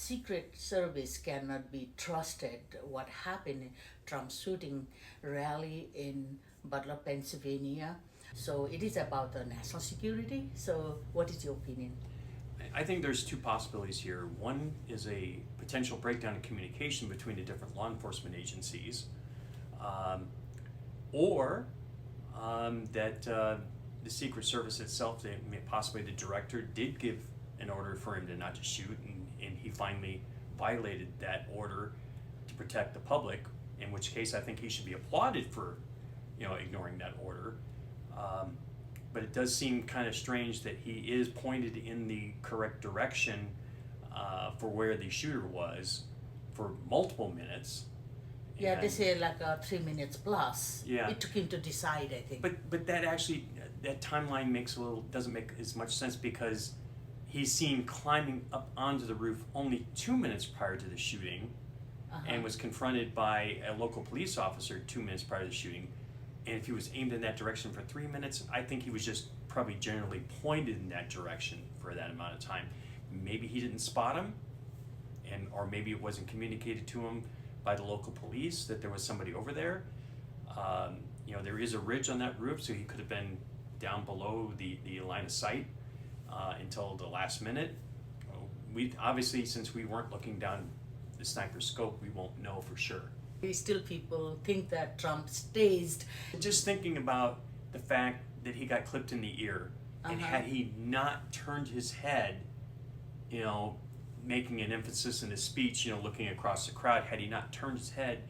Secret Service cannot be trusted. What happened in Trump's shooting rally in Butler, Pennsylvania. So it is about the national security. So what is your opinion? I think there's two possibilities here. One is a potential breakdown in communication between the different law enforcement agencies, or that the Secret Service itself, possibly the director, did give an order for him to not to shoot, and he finally violated that order to protect the public, in which case I think he should be applauded for ignoring that order. But it does seem kind of strange that he is pointed in the correct direction for where the shooter was for multiple minutes. Yeah, they say like 3 minutes plus. Yeah. It took him to decide, I think. But that actually, that timeline doesn't make as much sense, because he's seen climbing up onto the roof only 2 minutes prior to the shooting, and was confronted by a local police officer 2 minutes prior to the shooting. And if he was aimed in that direction for 3 minutes, I think he was just probably generally pointed in that direction for that amount of time. Maybe he didn't spot him, or maybe it wasn't communicated to him by the local police that there was somebody over there. There is a ridge on that roof, so he could have been down below the line of sight until the last minute. We obviously, since we weren't looking down the sniper scope, we won't know for sure. Still, people think that Trump staged. Just thinking about the fact that he got clipped in the ear, and had he not turned his head, making an emphasis in his speech, looking across the crowd, had he not turned his head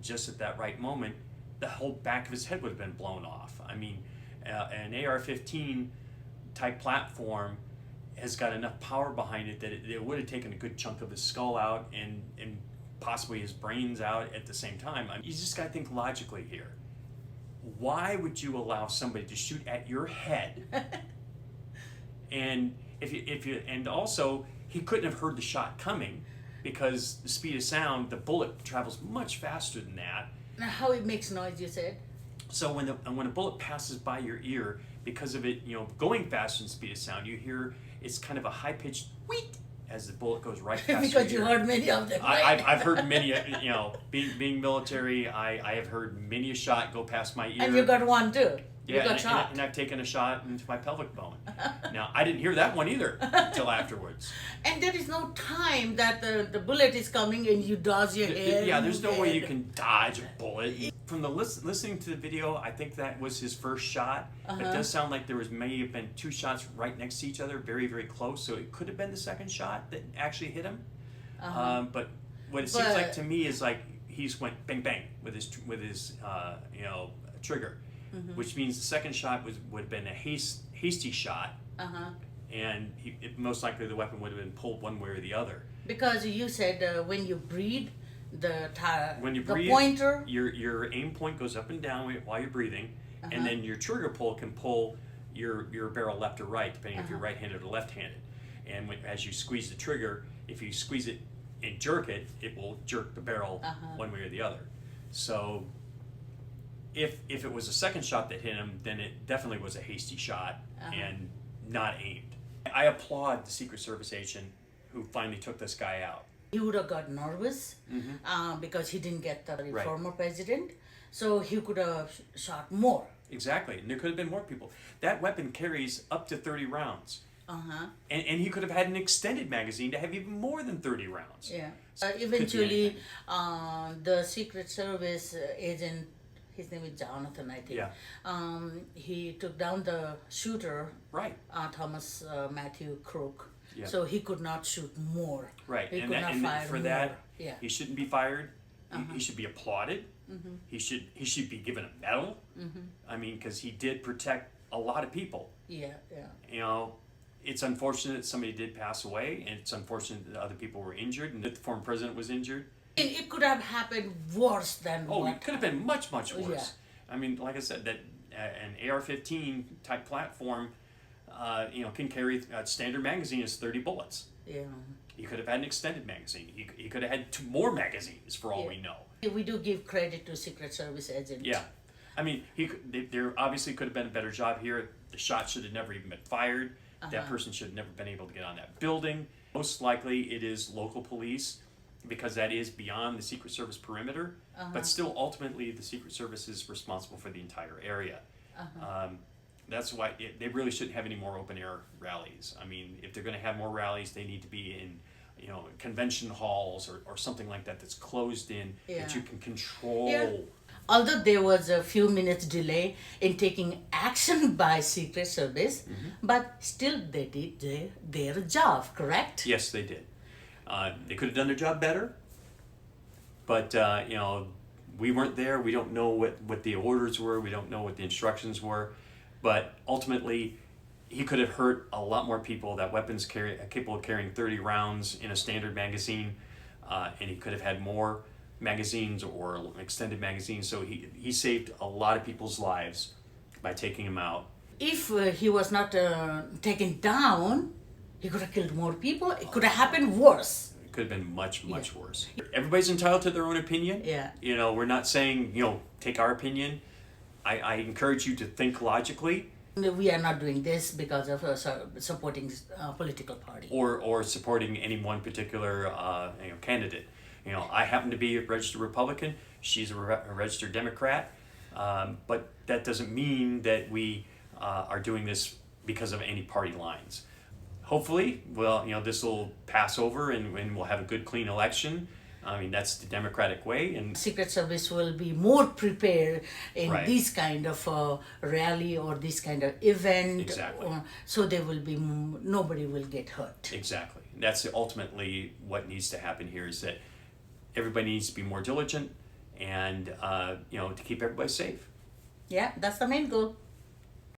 just at that right moment, the whole back of his head would have been blown off. I mean, an AR-15 type platform has got enough power behind it that it would have taken a good chunk of his skull out and possibly his brains out at the same time. I mean, you just got to think logically here. Why would you allow somebody to shoot at your head? And and also, he couldn't have heard the shot coming, because the speed of sound, the bullet travels much faster than that. Now, how it makes noise, you said? So when a bullet passes by your ear, because of it, going faster than the speed of sound, you hear it's kind of a high-pitched "weet" as the bullet goes right past Because your you ear. heard many of them, right? I've heard many, being military, I have heard many a shot go past my ear. And you got one too. Yeah, you got shot. And I've taken a shot into my pelvic bone. Now, I didn't hear that one either until afterwards. And there is no time that the bullet is coming and you dodge your head. Yeah, there's no way you can dodge a bullet. From the listening to the video, I think that was his first shot. It does sound like there may have been two shots right next to each other, very, very close. So it could have been the second shot that actually hit him. But what it seems like to me is like he's went bang bang with his trigger, which means the second shot would have been a hasty shot, and most likely the weapon would have been pulled one way or the other. Because you said when you breathe, the breathe, pointer, your aim point goes up and down while you're breathing, and then your trigger pull can pull your barrel left or right, depending if you're right-handed or left-handed. And as you squeeze the trigger, if you squeeze it and jerk it, it will jerk the barrel one way or the other. So if it was a second shot that hit him, then it definitely was a hasty shot and not aimed. I applaud the Secret Service agent who finally took this guy out. He would have got nervous because he didn't get the former president, so he could have shot more. Exactly, and there could have been more people. That weapon carries up to 30 rounds. And he could have had an extended magazine to have even more than 30 rounds. Yeah. Eventually, the Secret Service agent, his name is Jonathan, I think. Yeah. He took down the shooter, right? Thomas Matthew Crook. Yeah. So he could not shoot more. Right. He and could not fire for more. that, yeah. He shouldn't be fired. He should be applauded. He should be given a medal. I mean, because he did protect a lot of people. Yeah, yeah. It's unfortunate somebody did pass away, and it's unfortunate that other people were injured, and that the former president was injured. It could have happened worse than what it could have been much, much worse. Yeah. I mean, like I said, that an AR-15 type platform, can carry standard magazine is 30 bullets. Yeah. He could have had an extended magazine. He could have had 2 more magazines for all we know. We do give credit to Secret Service agents. Yeah. I mean, there obviously could have been a better job here. The shot should have never even been fired. That person should have never been able to get on that building. Most likely it is local police because that is beyond the Secret Service perimeter, but still ultimately the Secret Service is responsible for the entire area. That's why they really shouldn't have any more open air rallies. I mean, if they're going to have more rallies, they need to be in, convention halls or something like that that's closed in, that you can control. Yeah. Although there was a few minutes delay in taking action by Secret Service, but still they did their job, correct? Yes, they did. They could have done their job better, but we weren't there. We don't know what the orders were. We don't know what the instructions were. But ultimately, he could have hurt a lot more people. That weapon's capable of carrying 30 rounds in a standard magazine, and he could have had more magazines or extended magazines. So he saved a lot of people's lives by taking him out. If he was not taken down, he could have killed more people. It could have happened worse. It could have been much worse. Everybody's entitled to their own opinion. Yeah. We're not saying, take our opinion. I encourage you to think logically. We are not doing this because of supporting a political party. Or supporting any one particular candidate. I happen to be a registered Republican. She's a registered Democrat. But that doesn't mean that we are doing this because of any party lines. Hopefully, this will pass over and we'll have a good, clean election. I mean, that's the democratic way. And Secret Service will be more prepared in Right. this kind of rally or this kind of event. Exactly. So there will be, nobody will get hurt. Exactly. That's ultimately what needs to happen here, is that everybody needs to be more diligent and, to keep everybody safe. Yeah, that's the main goal.